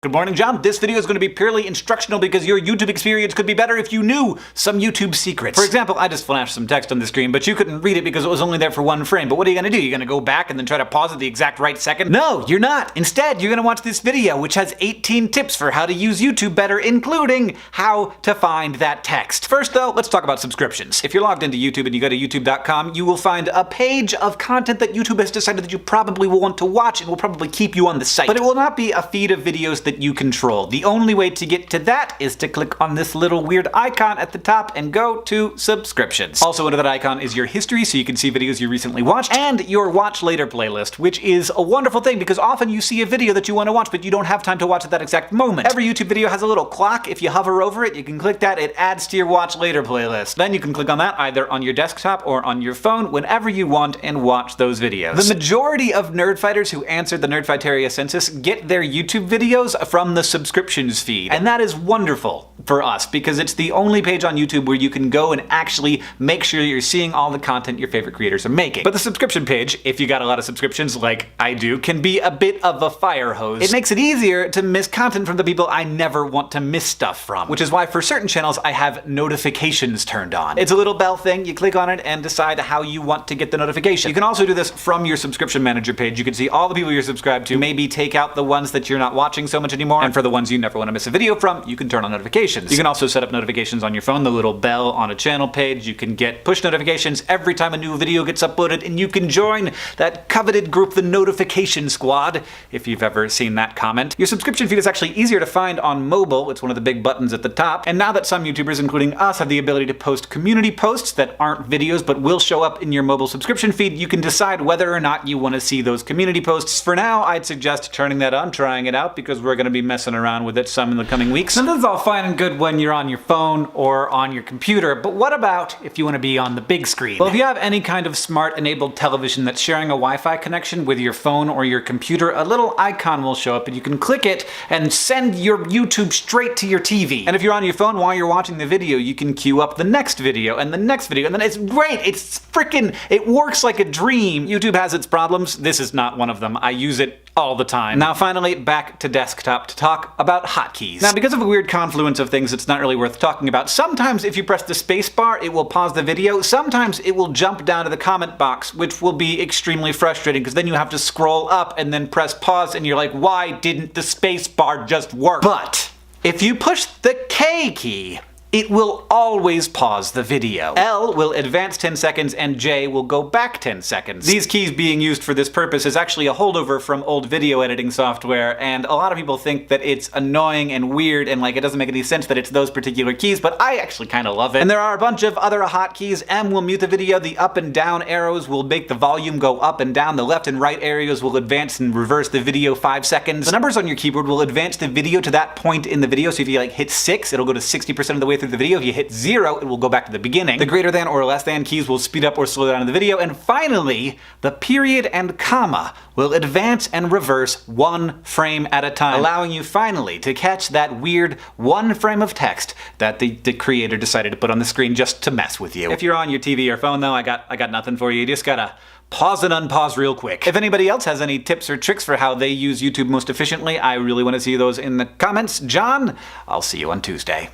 Good morning, John. This video is going to be purely instructional because your YouTube experience could be better if you knew some YouTube secrets. For example, I just flashed some text on the screen, but you couldn't read it because it was only there for one frame. But what are you going to do? You're going to go back and then try to pause at the exact right second? No, you're not. Instead, you're going to watch this video, which has 18 tips for how to use YouTube better, including how to find that text. First, though, let's talk about subscriptions. If you're logged into YouTube and you go to youtube.com, you will find a page of content that YouTube has decided that you probably will want to watch and will probably keep you on the site. But it will not be a feed of videos that you control. The only way to get to that is to click on this little weird icon at the top and go to subscriptions. Also under that icon is your history, so you can see videos you recently watched, and your watch later playlist, which is a wonderful thing because often you see a video that you want to watch but you don't have time to watch at that exact moment. Every YouTube video has a little clock. If you hover over it, you can click that. It adds to your watch later playlist. Then you can click on that either on your desktop or on your phone whenever you want and watch those videos. The majority of nerdfighters who answered the Nerdfighteria census get their YouTube videos from the subscriptions feed. And that is wonderful for us because it's the only page on YouTube where you can go and actually make sure you're seeing all the content your favorite creators are making. But the subscription page, if you got a lot of subscriptions like I do, can be a bit of a fire hose. It makes it easier to miss content from the people I never want to miss stuff from, which is why for certain channels I have notifications turned on. It's a little bell thing. You click on it and decide how you want to get the notification. You can also do this from your subscription manager page. You can see all the people you're subscribed to, maybe take out the ones that you're not watching so much anymore, and for the ones you never want to miss a video from, you can turn on notifications. You can also set up notifications on your phone, the little bell on a channel page. You can get push notifications every time a new video gets uploaded, and you can join that coveted group, the Notification Squad, if you've ever seen that comment. Your subscription feed is actually easier to find on mobile. It's one of the big buttons at the top. And now that some YouTubers, including us, have the ability to post community posts that aren't videos but will show up in your mobile subscription feed, you can decide whether or not you want to see those community posts. For now, I'd suggest turning that on, trying it out, because we're going to be messing around with it some in the coming weeks. Now, this is all fine and good when you're on your phone or on your computer, but what about if you want to be on the big screen? Well, if you have any kind of smart-enabled television that's sharing a Wi-Fi connection with your phone or your computer, a little icon will show up and you can click it and send your YouTube straight to your TV. And if you're on your phone while you're watching the video, you can queue up the next video and the next video, and then it's great! It's freaking, it works like a dream! YouTube has its problems. This is not one of them. I use it all the time. Now finally, back to desktop to talk about hotkeys. Now, because of a weird confluence of things, it's not really worth talking about. Sometimes if you press the space bar, it will pause the video. Sometimes it will jump down to the comment box, which will be extremely frustrating because then you have to scroll up and then press pause and you're like, why didn't the space bar just work? But if you push the K key, it will always pause the video. L will advance 10 seconds and J will go back 10 seconds. These keys being used for this purpose is actually a holdover from old video editing software, and a lot of people think that it's annoying and weird and like it doesn't make any sense that it's those particular keys, but I actually kind of love it. And there are a bunch of other hotkeys. M will mute the video, the up and down arrows will make the volume go up and down, the left and right arrows will advance and reverse the video 5 seconds. The numbers on your keyboard will advance the video to that point in the video, so if you like hit 6, it'll go to 60% of the way through the video. If you hit 0, it will go back to the beginning. The greater than or less than keys will speed up or slow down the video. And finally, the period and comma will advance and reverse 1 frame at a time, allowing you finally to catch that weird 1 frame of text that the creator decided to put on the screen just to mess with you. If you're on your TV or phone though, I got nothing for you. You just gotta pause and unpause real quick. If anybody else has any tips or tricks for how they use YouTube most efficiently, I really want to see those in the comments. John, I'll see you on Tuesday.